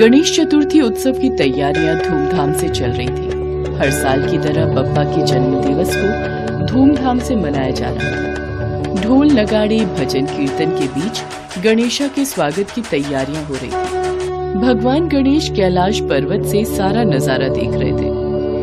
गणेश चतुर्थी उत्सव की तैयारियां धूमधाम से चल रही थी। हर साल की तरह बप्पा के जन्म दिवस को धूमधाम से मनाया जा रहा था। ढोल नगाड़े भजन कीर्तन के बीच गणेशा के स्वागत की तैयारियां हो रही थी। भगवान गणेश कैलाश पर्वत से सारा नजारा देख रहे थे।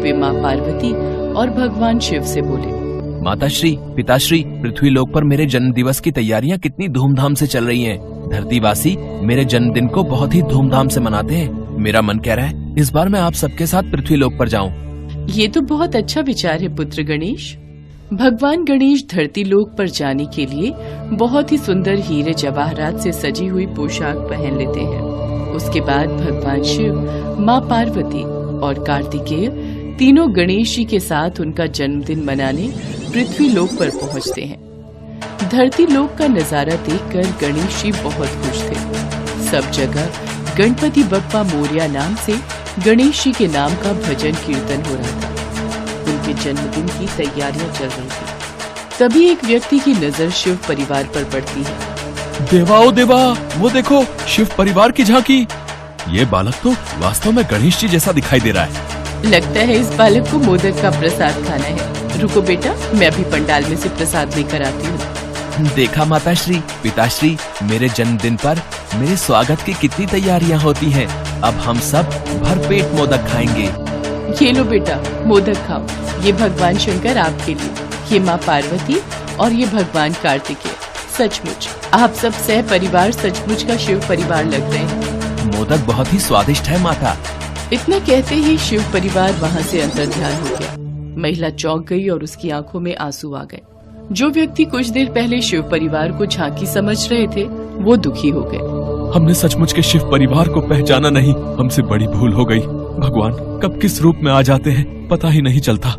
वे माँ पार्वती और भगवान शिव से बोले, माताश्री, पिताश्री, पृथ्वी लोक पर मेरे जन्म दिवस की तैयारियां कितनी धूमधाम से चल रही हैं। धरतीवासी मेरे जन्मदिन को बहुत ही धूमधाम से मनाते हैं। मेरा मन कह रहा है इस बार मैं आप सबके साथ पृथ्वी लोक पर जाऊं। ये तो बहुत अच्छा विचार है पुत्र गणेश। भगवान गणेश धरती लोक पर जाने के लिए बहुत ही सुंदर हीरे जवाहरात से सजी हुई पोशाक पहन लेते हैं। उसके बाद भगवान शिव, माँ पार्वती और कार्तिकेय तीनों गणेश जी के साथ उनका जन्मदिन मनाने पृथ्वी लोक पर पहुंचते हैं। धरती लोक का नजारा देखकर गणेश जी बहुत खुश थे। सब जगह गणपति बप्पा मोरया नाम से गणेश जी के नाम का भजन कीर्तन हो रहा था। उनके जन्मदिन की तैयारियां चल रही थी। तभी एक व्यक्ति की नजर शिव परिवार पर पड़ती है। देवा ओ देवा, वो देखो शिव परिवार की झांकी। ये बालक तो वास्तव में गणेश जी जैसा दिखाई दे रहा है। लगता है इस बालक को मोदक का प्रसाद खाना है। रुको बेटा, मैं अभी पंडाल में से प्रसाद लेकर आती हूँ। देखा माताश्री, पिताश्री, मेरे जन्मदिन पर मेरे स्वागत की कितनी तैयारियां होती हैं। अब हम सब भरपेट मोदक खाएंगे। ये लो बेटा, मोदक खाओ। ये भगवान शंकर आपके लिए, ये माँ पार्वती और ये भगवान कार्तिकेय। सचमुच आप सब सह परिवार सचमुच का शिव परिवार लग रहे हैं। मोदक बहुत ही स्वादिष्ट है माता। इतना कहते ही शिव परिवार वहाँ से अंतर्ध्यान हो गया। महिला चौंक गई और उसकी आंखों में आंसू आ गए। जो व्यक्ति कुछ देर पहले शिव परिवार को झांकी समझ रहे थे, वो दुखी हो गए। हमने सचमुच के शिव परिवार को पहचाना नहीं। हमसे बड़ी भूल हो गई। भगवान कब किस रूप में आ जाते हैं पता ही नहीं चलता।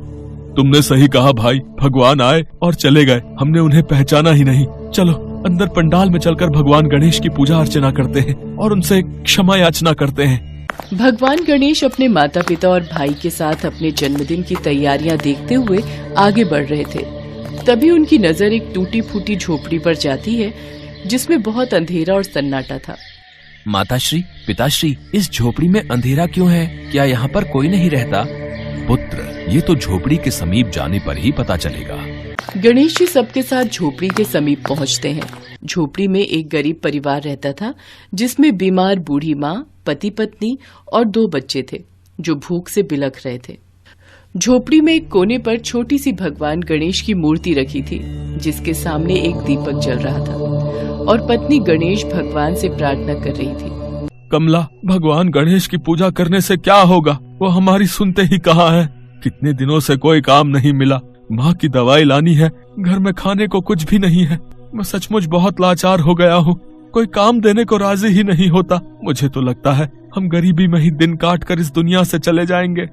तुमने सही कहा भाई, भगवान आए और चले गए, हमने उन्हें पहचाना ही नहीं। चलो अंदर पंडाल में चलकर भगवान गणेश की पूजा अर्चना करते हैं और उनसे क्षमा याचना करते हैं। भगवान गणेश अपने माता पिता और भाई के साथ अपने जन्मदिन की तैयारियां देखते हुए आगे बढ़ रहे थे। तभी उनकी नजर एक टूटी फूटी झोपड़ी पर जाती है जिसमें बहुत अंधेरा और सन्नाटा था। माताश्री, पिताश्री, इस झोपड़ी में अंधेरा क्यों है? क्या यहाँ पर कोई नहीं रहता? पुत्र, ये तो झोपड़ी के समीप जाने पर ही पता चलेगा। गणेश जी सबके साथ झोपड़ी के समीप पहुँचते हैं। झोपड़ी में एक गरीब परिवार रहता था जिसमें बीमार बूढ़ी माँ, पति पत्नी और 2 बच्चे थे जो भूख से बिलख रहे थे। झोपड़ी में एक कोने पर छोटी सी भगवान गणेश की मूर्ति रखी थी जिसके सामने एक दीपक जल रहा था और पत्नी गणेश भगवान से प्रार्थना कर रही थी। कमला, भगवान गणेश की पूजा करने से क्या होगा? वो हमारी सुनते ही कहाँ है। कितने दिनों से कोई काम नहीं मिला। माँ की दवाई लानी है, घर में खाने को कुछ भी नहीं है। मैं सचमुच बहुत लाचार हो गया हूँ। कोई काम देने को राजी ही नहीं होता। मुझे तो लगता है हम गरीबी में ही दिन काट कर इस दुनिया से चले जाएंगे।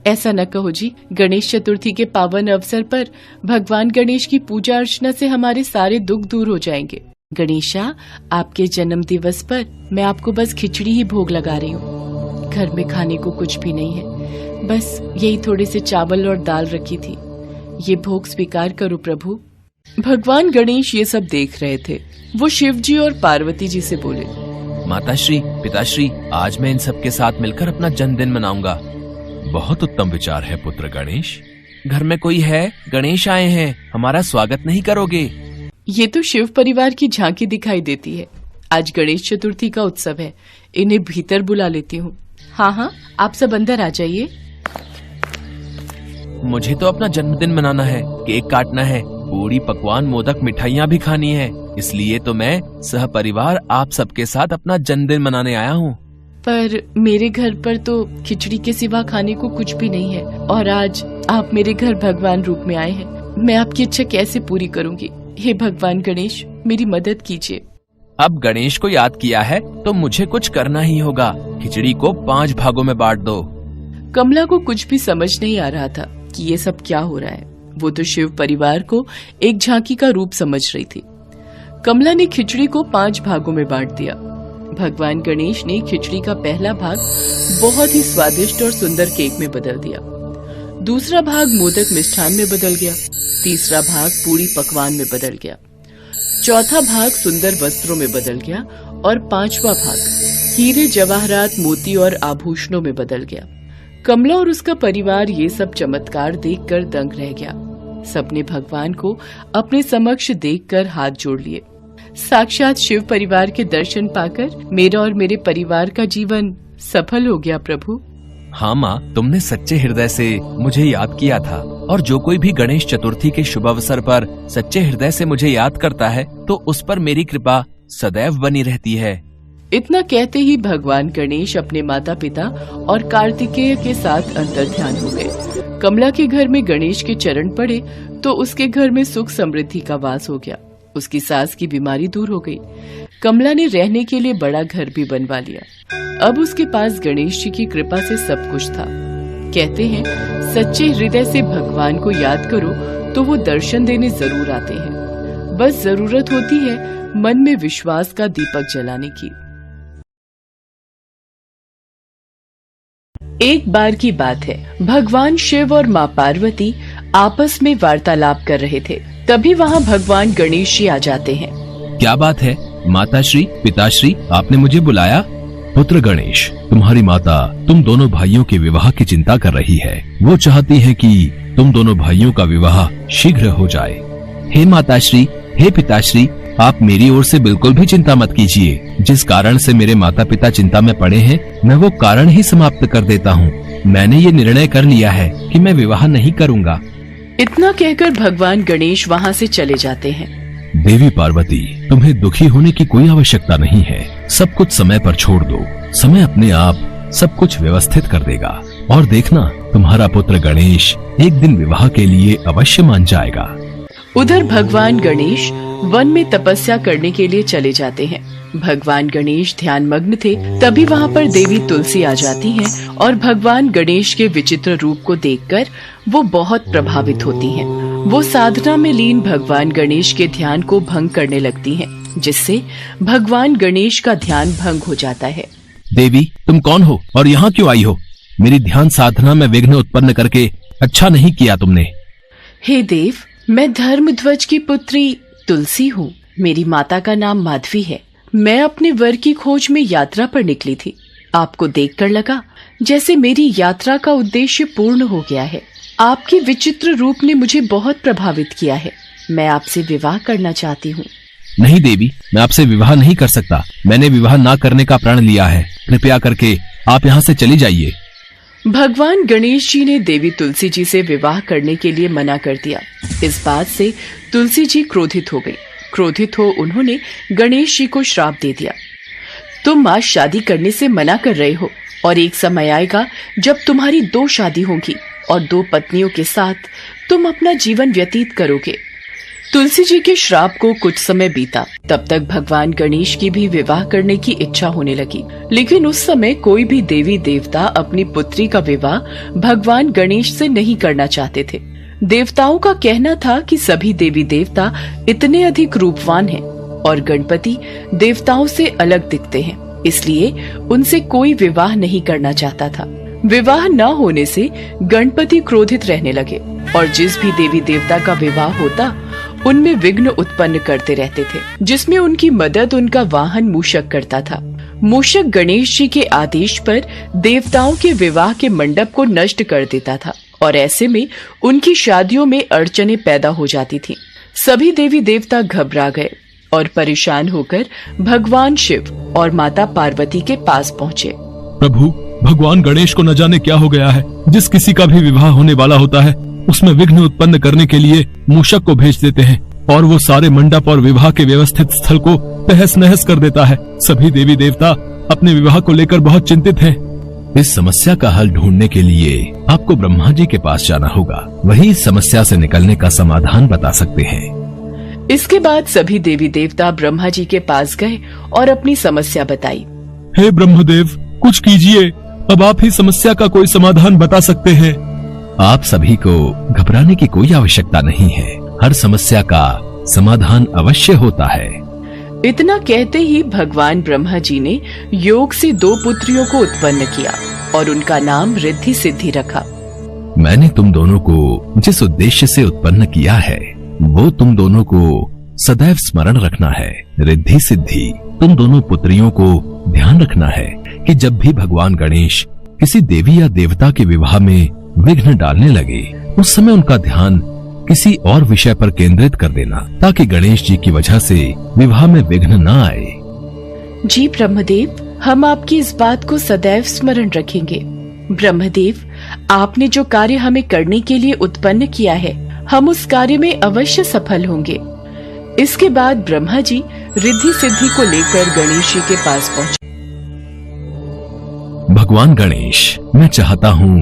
ऐसा न कहो जी। गणेश चतुर्थी के पावन अवसर पर भगवान गणेश की पूजा अर्चना से हमारे सारे दुख दूर हो जाएंगे। गणेशा, आपके जन्म दिवस पर मैं आपको बस खिचड़ी ही भोग लगा रही हूँ। घर में खाने को कुछ भी नहीं है, बस यही थोड़े से चावल और दाल रखी थी। ये भोग स्वीकार करो प्रभु। भगवान गणेश ये सब देख रहे थे। वो शिव जी और पार्वती जी से बोले, माताश्री, पिताश्री, आज मैं इन सब के साथ मिलकर अपना जन्मदिन मनाऊंगा। बहुत उत्तम विचार है पुत्र गणेश। घर में कोई है? गणेश आए हैं, हमारा स्वागत नहीं करोगे? ये तो शिव परिवार की झांकी दिखाई देती है। आज गणेश चतुर्थी का उत्सव है, इन्हें भीतर बुला लेती हूँ। हाँ हाँ, आप सब अंदर आ जाइए। मुझे तो अपना जन्मदिन मनाना है, केक काटना है, पूरी पकवान, मोदक, मिठाइयाँ भी खानी है। इसलिए तो मैं सह परिवार आप सबके साथ अपना जन्मदिन मनाने आया हूँ। पर मेरे घर पर तो खिचड़ी के सिवा खाने को कुछ भी नहीं है और आज आप मेरे घर भगवान रूप में आए हैं। मैं आपकी इच्छा कैसे पूरी करूँगी? हे भगवान गणेश, मेरी मदद कीजिए। अब गणेश को याद किया है तो मुझे कुछ करना ही होगा। खिचड़ी को 5 भागों में बांट दो। कमला को कुछ भी समझ नहीं आ रहा था कि ये सब क्या हो रहा है। वो तो शिव परिवार को एक झांकी का रूप समझ रही थी। कमला ने खिचड़ी को 5 भागों में बांट दिया। भगवान गणेश ने खिचड़ी का पहला भाग बहुत ही स्वादिष्ट और सुंदर केक में बदल दिया। दूसरा भाग मोदक मिष्ठान में बदल गया। तीसरा भाग पूरी पकवान में बदल गया। चौथा भाग सुंदर वस्त्रों में बदल गया और 5वां भाग हीरे जवाहरात मोती और आभूषणों में बदल गया। कमला और उसका परिवार ये सब चमत्कार देखकर दंग रह गया। सबने भगवान को अपने समक्ष देखकर हाथ जोड़ लिए। साक्षात शिव परिवार के दर्शन पाकर मेरा और मेरे परिवार का जीवन सफल हो गया प्रभु। हाँ माँ, तुमने सच्चे हृदय से मुझे याद किया था, और जो कोई भी गणेश चतुर्थी के शुभ अवसर पर सच्चे हृदय से मुझे याद करता है तो उस पर मेरी कृपा सदैव बनी रहती है। इतना कहते ही भगवान गणेश अपने माता पिता और कार्तिकेय के साथ अंतर्ध्यान हो गए। कमला के घर में गणेश के चरण पड़े तो उसके घर में सुख समृद्धि का वास हो गया। उसकी सास की बीमारी दूर हो गई। कमला ने रहने के लिए बड़ा घर भी बनवा लिया। अब उसके पास गणेश जी की कृपा से सब कुछ था। कहते हैं सच्चे हृदय से भगवान को याद करो तो वो दर्शन देने जरूर आते हैं। बस जरूरत होती है मन में विश्वास का दीपक जलाने की। एक बार की बात है, भगवान शिव और माँ पार्वती आपस में वार्तालाप कर रहे थे। तभी वहाँ भगवान गणेश जी आ जाते हैं। क्या बात है माताश्री, पिताश्री, आपने मुझे बुलाया? पुत्र गणेश, तुम्हारी माता तुम दोनों भाइयों के विवाह की चिंता कर रही है। वो चाहती है कि तुम दोनों भाइयों का विवाह शीघ्र हो जाए। हे माताश्री, हे पिताश्री, आप मेरी ओर से बिल्कुल भी चिंता मत कीजिए। जिस कारण से मेरे माता पिता चिंता में पड़े हैं, मैं वो कारण ही समाप्त कर देता हूँ। मैंने ये निर्णय कर लिया है कि मैं विवाह नहीं करूँगा। इतना कहकर भगवान गणेश वहाँ से चले जाते हैं। देवी पार्वती, तुम्हें दुखी होने की कोई आवश्यकता नहीं है। सब कुछ समय पर छोड़ दो। समय अपने आप सब कुछ व्यवस्थित कर देगा, और देखना तुम्हारा पुत्र गणेश एक दिन विवाह के लिए अवश्य मान जाएगा। उधर भगवान गणेश वन में तपस्या करने के लिए चले जाते हैं। भगवान गणेश ध्यान मग्न थे। तभी वहाँ पर देवी तुलसी आ जाती हैं और भगवान गणेश के विचित्र रूप को देखकर वो बहुत प्रभावित होती हैं। वो साधना में लीन भगवान गणेश के ध्यान को भंग करने लगती हैं, जिससे भगवान गणेश का ध्यान भंग हो जाता है। देवी, तुम कौन हो और यहाँ क्यों आई हो? मेरी ध्यान साधना में विघ्न उत्पन्न करके अच्छा नहीं किया तुमने। हे देव, मैं धर्मध्वज की पुत्री तुलसी हूँ। मेरी माता का नाम माधवी है। मैं अपने वर की खोज में यात्रा पर निकली थी। आपको देखकर लगा जैसे मेरी यात्रा का उद्देश्य पूर्ण हो गया है। आपके विचित्र रूप ने मुझे बहुत प्रभावित किया है। मैं आपसे विवाह करना चाहती हूँ। नहीं देवी, मैं आपसे विवाह नहीं कर सकता। मैंने विवाह ना करने का प्रण लिया है। कृपया करके आप यहाँ से चली जाइए। भगवान गणेश जी ने देवी तुलसी जी से विवाह करने के लिए मना कर दिया। इस बात से तुलसी जी क्रोधित हो गई। क्रोधित हो उन्होंने गणेश जी को श्राप दे दिया। तुम आज शादी करने से मना कर रहे हो, और एक समय आएगा जब तुम्हारी 2 शादी होगी और 2 पत्नियों के साथ तुम अपना जीवन व्यतीत करोगे। तुलसी जी के श्राप को कुछ समय बीता। तब तक भगवान गणेश की भी विवाह करने की इच्छा होने लगी, लेकिन उस समय कोई भी देवी देवता अपनी पुत्री का विवाह भगवान गणेश से नहीं करना चाहते थे। देवताओं का कहना था कि सभी देवी देवता इतने अधिक रूपवान हैं और गणपति देवताओं से अलग दिखते हैं, इसलिए उनसे कोई विवाह नहीं करना चाहता था। विवाह न होने से गणपति क्रोधित रहने लगे और जिस भी देवी देवता का विवाह होता उनमें विघ्न उत्पन्न करते रहते थे, जिसमें उनकी मदद उनका वाहन मूषक करता था। मूषक गणेश जी के आदेश पर देवताओं के विवाह के मंडप को नष्ट कर देता था और ऐसे में उनकी शादियों में अड़चनें पैदा हो जाती थीं। सभी देवी देवता घबरा गए और परेशान होकर भगवान शिव और माता पार्वती के पास पहुँचे। प्रभु, भगवान गणेश को न जाने क्या हो गया है। जिस किसी का भी विवाह होने वाला होता है उसमें विघ्न उत्पन्न करने के लिए मूषक को भेज देते हैं और वो सारे मंडप और विवाह के व्यवस्थित स्थल को तहस नहस कर देता है। सभी देवी देवता अपने विवाह को लेकर बहुत चिंतित हैं। इस समस्या का हल ढूंढने के लिए आपको ब्रह्मा जी के पास जाना होगा। वही इस समस्या से निकलने का समाधान बता सकते हैं। इसके बाद सभी देवी देवता ब्रह्मा जी के पास गए और अपनी समस्या बताई। हे ब्रह्मदेव, कुछ कीजिए। अब आप ही समस्या का कोई समाधान बता सकते हैं। आप सभी को घबराने की कोई आवश्यकता नहीं है। हर समस्या का समाधान अवश्य होता है। इतना कहते ही भगवान ब्रह्मा जी ने योग से 2 पुत्रियों को उत्पन्न किया और उनका नाम रिद्धि सिद्धि रखा। मैंने तुम दोनों को जिस उद्देश्य से उत्पन्न किया है वो तुम दोनों को सदैव स्मरण रखना है। रिद्धि सिद्धि तुम दोनों पुत्रियों को ध्यान रखना है कि जब भी भगवान गणेश किसी देवी या देवता के विवाह में विघ्न डालने लगे, उस समय उनका ध्यान किसी और विषय पर केंद्रित कर देना, ताकि गणेश जी की वजह से विवाह में विघ्न न आए। जी ब्रह्मदेव, हम आपकी इस बात को सदैव स्मरण रखेंगे। ब्रह्मदेव, आपने जो कार्य हमें करने के लिए उत्पन्न किया है, हम उस कार्य में अवश्य सफल होंगे। इसके बाद ब्रह्मा जी रिद्धि सिद्धि को लेकर गणेश जी के पास पहुंचे। भगवान गणेश, मैं चाहता हूँ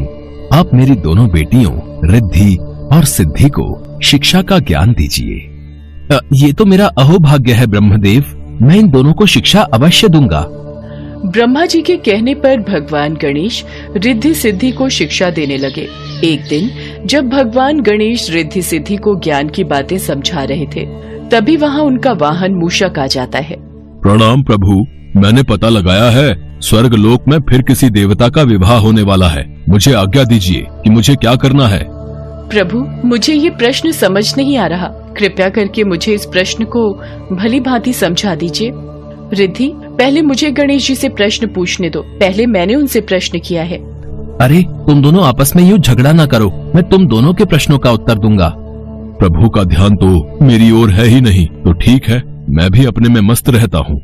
आप मेरी दोनों बेटियों रिद्धि और सिद्धि को शिक्षा का ज्ञान दीजिए। ये तो मेरा अहोभाग्य है ब्रह्मदेव, मैं इन दोनों को शिक्षा अवश्य दूंगा। ब्रह्मा जी के कहने पर भगवान गणेश रिद्धि सिद्धि को शिक्षा देने लगे। एक दिन जब भगवान गणेश रिद्धि सिद्धि को ज्ञान की बातें समझा रहे थे, तभी वहाँ उनका वाहन मूषक आ जाता है। प्रणाम प्रभु, मैंने पता लगाया है स्वर्ग लोक में फिर किसी देवता का विवाह होने वाला है। मुझे आज्ञा दीजिए कि मुझे क्या करना है। प्रभु, मुझे ये प्रश्न समझ नहीं आ रहा, कृपया करके मुझे इस प्रश्न को भली भांति समझा दीजिए। रिद्धि, पहले मुझे गणेश जी से प्रश्न पूछने दो, पहले मैंने उनसे प्रश्न किया है। अरे तुम दोनों आपस में यूं झगड़ा ना करो, मैं तुम दोनों के प्रश्नों का उत्तर दूंगा। प्रभु का ध्यान तो मेरी ओर है ही नहीं, तो ठीक है, मैं भी अपने में मस्त रहता हूँ।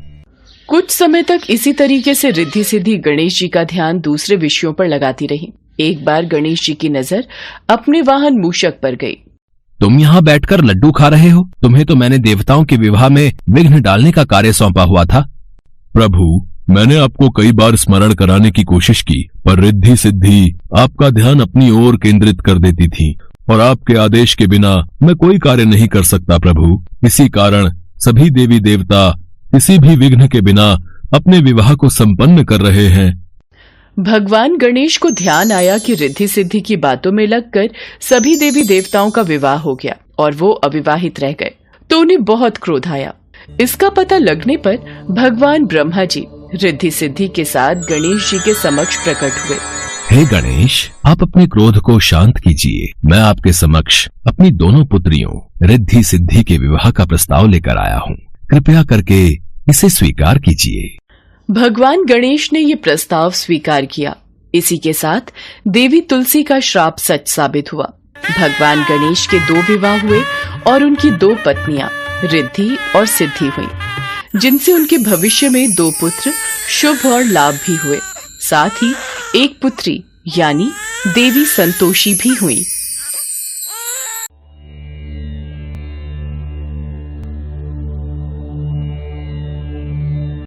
कुछ समय तक इसी तरीके से रिद्धि सिद्धि गणेश जी का ध्यान दूसरे विषयों पर लगाती रही। एक बार गणेश जी की नजर अपने वाहन मूषक पर गई। तुम यहाँ बैठकर लड्डू खा रहे हो? तुम्हें तो मैंने देवताओं के विवाह में विघ्न डालने का कार्य सौंपा हुआ था। प्रभु, मैंने आपको कई बार स्मरण कराने की कोशिश की, पर रिद्धि सिद्धि आपका ध्यान अपनी ओर केंद्रित कर देती थी और आपके आदेश के बिना मैं कोई कार्य नहीं कर सकता प्रभु। इसी कारण सभी देवी देवता किसी भी विघ्न के बिना अपने विवाह को संपन्न कर रहे हैं। भगवान गणेश को ध्यान आया कि रिद्धि सिद्धि की बातों में लगकर सभी देवी देवताओं का विवाह हो गया और वो अविवाहित रह गए, तो उन्हें बहुत क्रोध आया। इसका पता लगने पर भगवान ब्रह्मा जी रिद्धि सिद्धि के साथ गणेश जी के समक्ष प्रकट हुए। हे गणेश, आप अपने क्रोध को शांत कीजिए। मैं आपके समक्ष अपनी दोनों पुत्रियों रिद्धि सिद्धि के विवाह का प्रस्ताव लेकर आया हूँ, कृपया करके इसे स्वीकार कीजिए। भगवान गणेश ने ये प्रस्ताव स्वीकार किया। इसी के साथ देवी तुलसी का श्राप सच साबित हुआ। भगवान गणेश के 2 विवाह हुए और उनकी 2 पत्नियां रिद्धि और सिद्धि हुई, जिनसे उनके भविष्य में 2 पुत्र शुभ और लाभ भी हुए। साथ ही एक पुत्री यानी देवी संतोषी भी हुई।